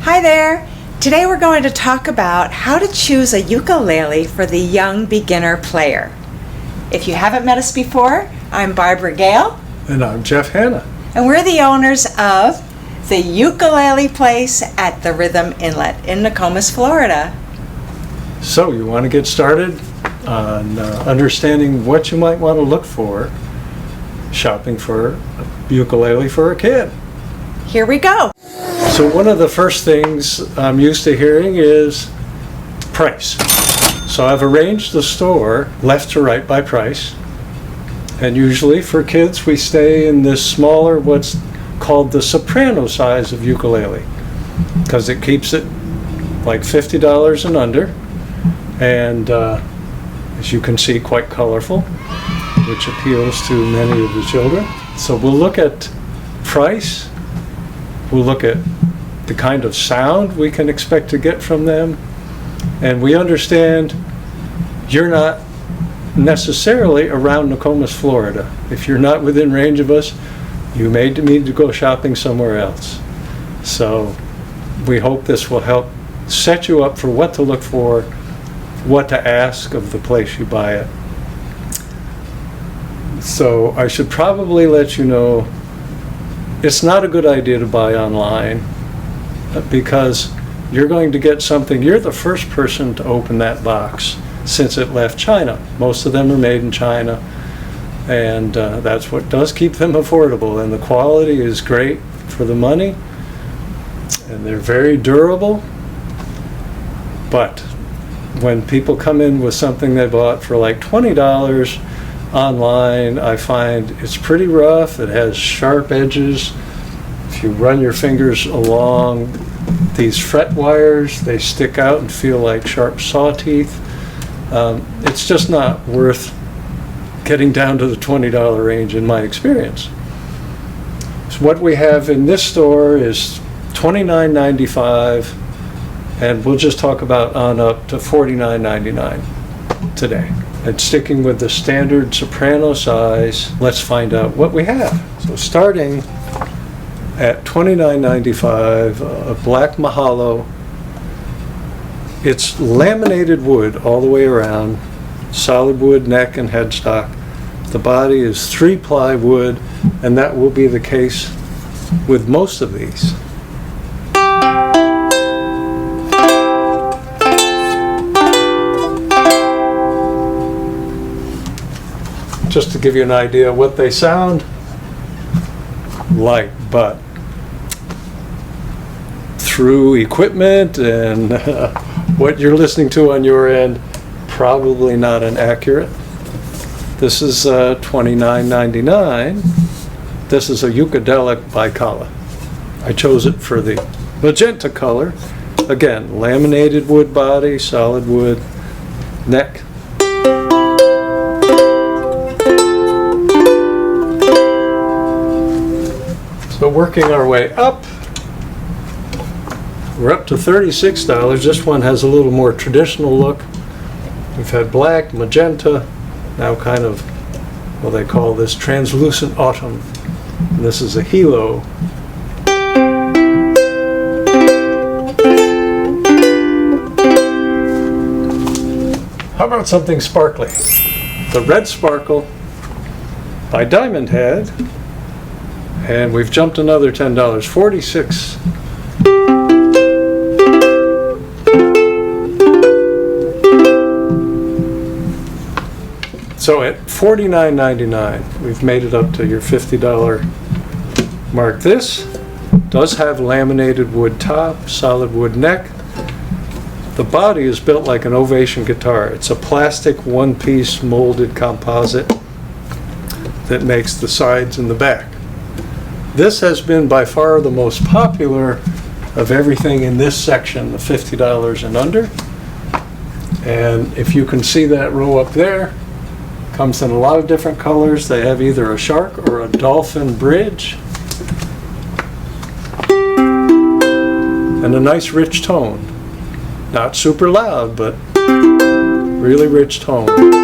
Hi there! Today we're going to talk about how to choose a ukulele for the young beginner player. If you haven't met us before, I'm Barbara Gail. And I'm Jeff Hanna. And we're the owners of the Ukulele Place at the Rhythm Inlet in Nokomis, Florida. So you want to get started on understanding what you might want to look for shopping for a ukulele for a kid. Here we go. So one of the first things I'm used to hearing is price. So I've arranged the store left to right by price. And usually for kids we stay in this smaller, what's called the soprano size of ukulele, because it keeps it like $50 and under, and as you can see, quite colorful, which appeals to many of the children. So we'll look at price, we'll look at the kind of sound we can expect to get from them, and we understand you're not necessarily around Nokomis, Florida. If you're not within range of us, you may need to go shopping somewhere else. So we hope this will help set you up for what to look for, what to ask of the place you buy it. So I should probably let you know it's not a good idea to buy online, because you're going to get something, you're the first person to open that box since it left China. Most of them are made in China, and that's what does keep them affordable, and the quality is great for the money, and they're very durable. But when people come in with something they bought for like $20 online, I find it's pretty rough. It has sharp edges. If you run your fingers along these fret wires, they stick out and feel like sharp saw teeth. It's just not worth getting down to the $20 range in my experience. So what we have in this store is $29.95, and we'll just talk about on up to $49.99 today. And sticking with the standard soprano size, let's find out what we have. So starting at $29.95, a black MAHALO. It's laminated wood all the way around, solid wood neck and headstock. The body is 3-ply wood, and that will be the case with most of these. Just to give you an idea of what they sound like, but through equipment and what you're listening to on your end, probably not an accurate. This is $29.99. This is a Ukulele MAKALA. I chose it for the magenta color. Again, laminated wood body, solid wood neck. So working our way up, we're up to $36. This one has a little more traditional look. We've had black, magenta, now kind of, well, they call this translucent autumn. And this is a hilo. How about something sparkly? The Red Sparkle by Diamond Head. And we've jumped another $10, $46. So at $49.99, we've made it up to your $50 mark. This does have laminated wood top, solid wood neck. The body is built like an Ovation guitar. It's a plastic one-piece molded composite that makes the sides and the back. This has been by far the most popular of everything in this section, the $50 and under. And if you can see that row up there, comes in a lot of different colors. They have either a shark or a dolphin bridge. And a nice rich tone. Not super loud, but really rich tone.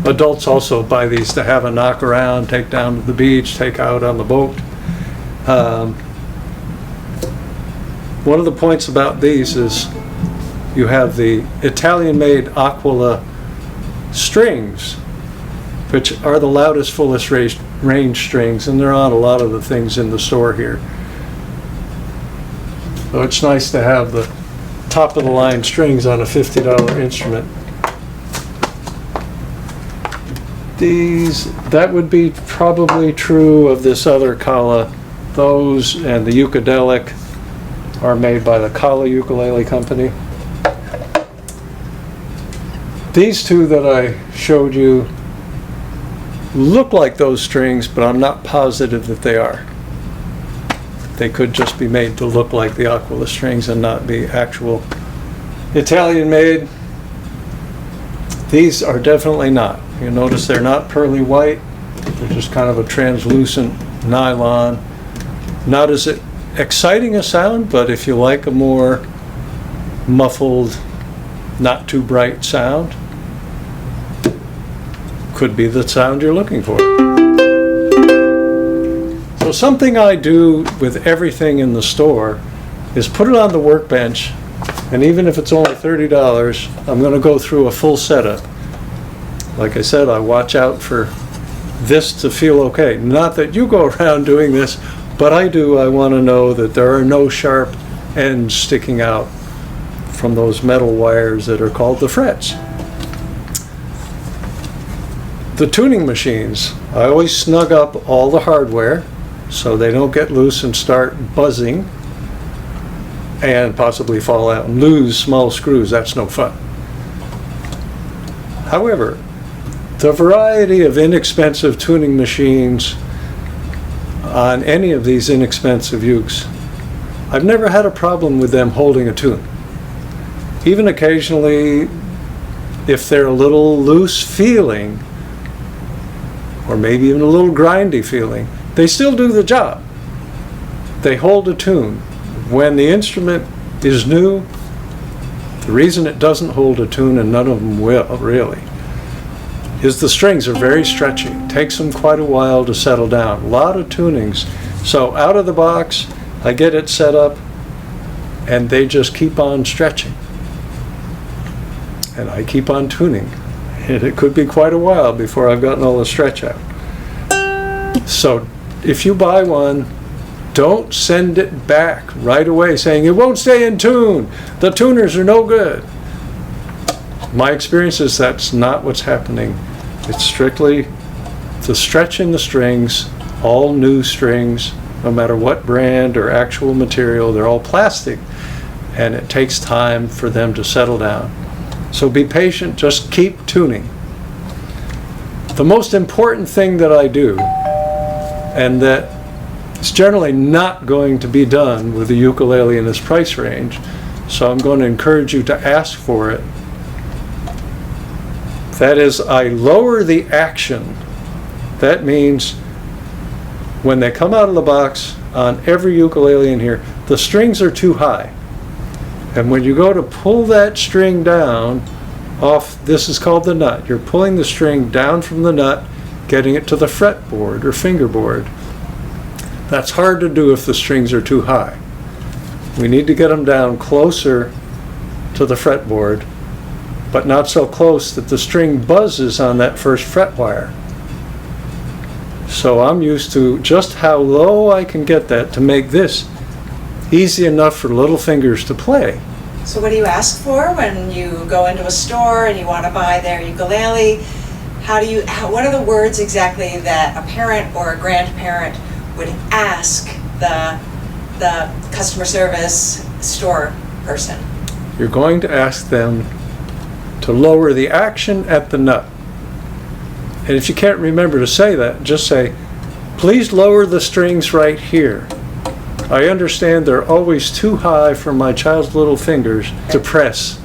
Adults also buy these to have a knock around, take down to the beach, take out on the boat. One of the points about these is you have the Italian-made MAKALA strings, which are the loudest, fullest range strings, and they're on a lot of the things in the store here. So it's nice to have the top of the line strings on a $50 instrument. That would be probably true of this other Kala. Those and the Ukulele are made by the Kala Ukulele Company. These two that I showed you look like those strings, but I'm not positive that they are. They could just be made to look like the MAKALA strings and not be actual Italian made. These are definitely not. You notice they're not pearly white. They're just kind of a translucent nylon. Not as exciting a sound, but if you like a more muffled, not too bright sound, could be the sound you're looking for. So something I do with everything in the store is put it on the workbench, and even if it's only $30, I'm going to go through a full setup. Like I said, I watch out for this to feel okay. Not that you go around doing this, but I do. I want to know that there are no sharp ends sticking out from those metal wires that are called the frets. The tuning machines, I always snug up all the hardware so they don't get loose and start buzzing and possibly fall out and lose small screws. That's no fun. However, the variety of inexpensive tuning machines on any of these inexpensive ukes, I've never had a problem with them holding a tune. Even occasionally, if they're a little loose feeling, or maybe even a little grindy feeling, they still do the job. They hold a tune. When the instrument is new, the reason it doesn't hold a tune, and none of them will really, is the strings are very stretchy. It takes them quite a while to settle down. A lot of tunings. So out of the box, I get it set up, and they just keep on stretching. And I keep on tuning. And it could be quite a while before I've gotten all the stretch out. So if you buy one, don't send it back right away saying it won't stay in tune. The tuners are no good. My experience is that's not what's happening. It's strictly the stretch in the strings, all new strings, no matter what brand or actual material, they're all plastic, and it takes time for them to settle down. So be patient, just keep tuning. The most important thing that I do, and that is generally not going to be done with the ukulele in this price range, so I'm going to encourage you to ask for it. That is, I lower the action. That means when they come out of the box on every ukulele in here, the strings are too high. And when you go to pull that string down off, this is called the nut. You're pulling the string down from the nut, getting it to the fretboard or fingerboard. That's hard to do if the strings are too high. We need to get them down closer to the fretboard, but not so close that the string buzzes on that first fret wire. So I'm used to just how low I can get that to make this easy enough for little fingers to play. So what do you ask for when you go into a store and you want to buy their ukulele? What are the words exactly that a parent or a grandparent would ask the customer service store person? You're going to ask them to lower the action at the nut. And if you can't remember to say that, just say, please lower the strings right here. I understand they're always too high for my child's little fingers to press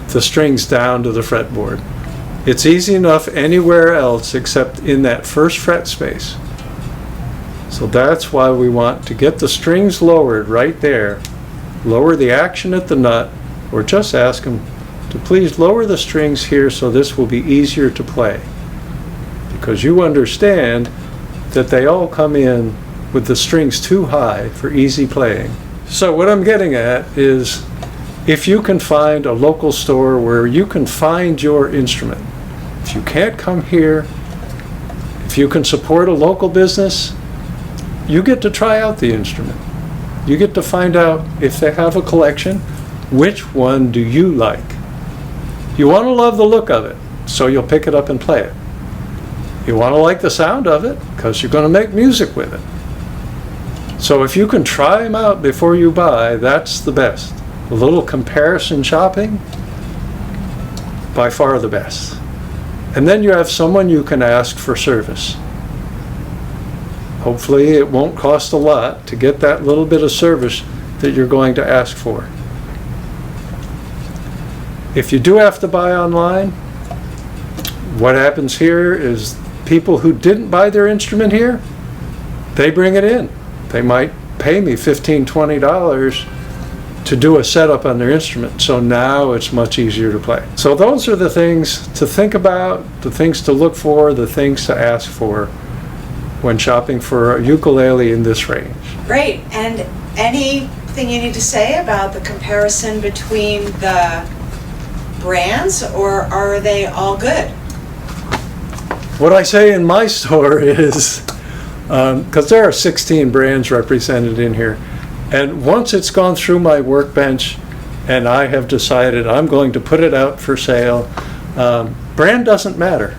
the strings down to the fretboard. It's easy enough anywhere else except in that first fret space. So that's why we want to get the strings lowered right there. Lower the action at the nut, or just ask them to please lower the strings here so this will be easier to play. Because you understand that they all come in with the strings too high for easy playing. So what I'm getting at is, if you can find a local store where you can find your instrument, if you can't come here, if you can support a local business, you get to try out the instrument. You get to find out if they have a collection, which one do you like? You want to love the look of it, so you'll pick it up and play it. You want to like the sound of it, because you're going to make music with it. So if you can try them out before you buy, that's the best. A little comparison shopping, by far the best. And then you have someone you can ask for service. Hopefully it won't cost a lot to get that little bit of service that you're going to ask for. If you do have to buy online, what happens here is people who didn't buy their instrument here, they bring it in. They might pay me $15, $20 to do a setup on their instrument, so now it's much easier to play. So those are the things to think about, the things to look for, the things to ask for when shopping for a ukulele in this range. Great. And anything you need to say about the comparison between the brands, or are they all good? What I say in my store is, because there are 16 brands represented in here, and once it's gone through my workbench and I have decided I'm going to put it out for sale, brand doesn't matter.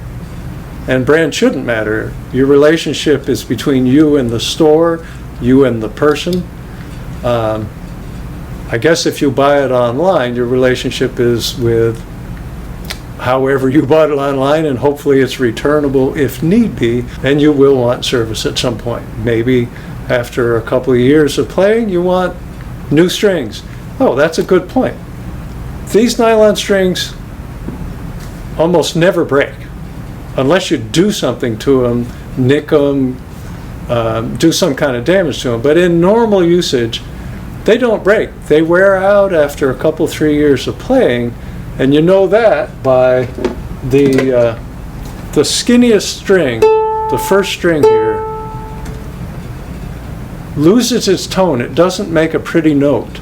And brand shouldn't matter. Your relationship is between you and the store, you and the person. I guess if you buy it online, your relationship is with however you bought it online, and hopefully it's returnable if need be, and you will want service at some point. Maybe after a couple of years of playing, you want new strings. Oh, that's a good point. These nylon strings almost never break, unless you do something to them, nick them, do some kind of damage to them. But in normal usage, they don't break. They wear out after a couple, 3 years of playing, and you know that by the skinniest string, the first string here, loses its tone. It doesn't make a pretty note.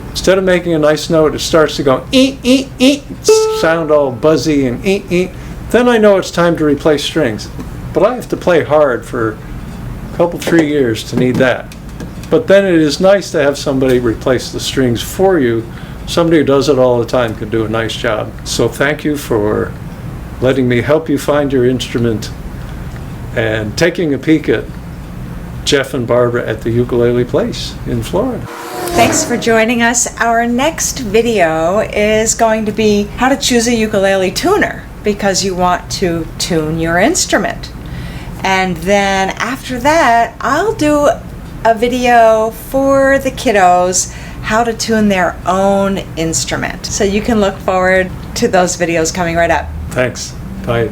Instead of making a nice note, it starts to go ee, ee, ee, sound all buzzy and ee, ee. Then I know it's time to replace strings. But I have to play hard for a couple, 3 years to need that. But then it is nice to have somebody replace the strings for you. Somebody who does it all the time can do a nice job. So thank you for letting me help you find your instrument and taking a peek at Jeff and Barbara at the Ukulele Place in Florida. Thanks for joining us. Our next video is going to be how to choose a ukulele tuner, because you want to tune your instrument. And then after that, I'll do a video for the kiddos how to tune their own instrument. So you can look forward to those videos coming right up. Thanks. Bye.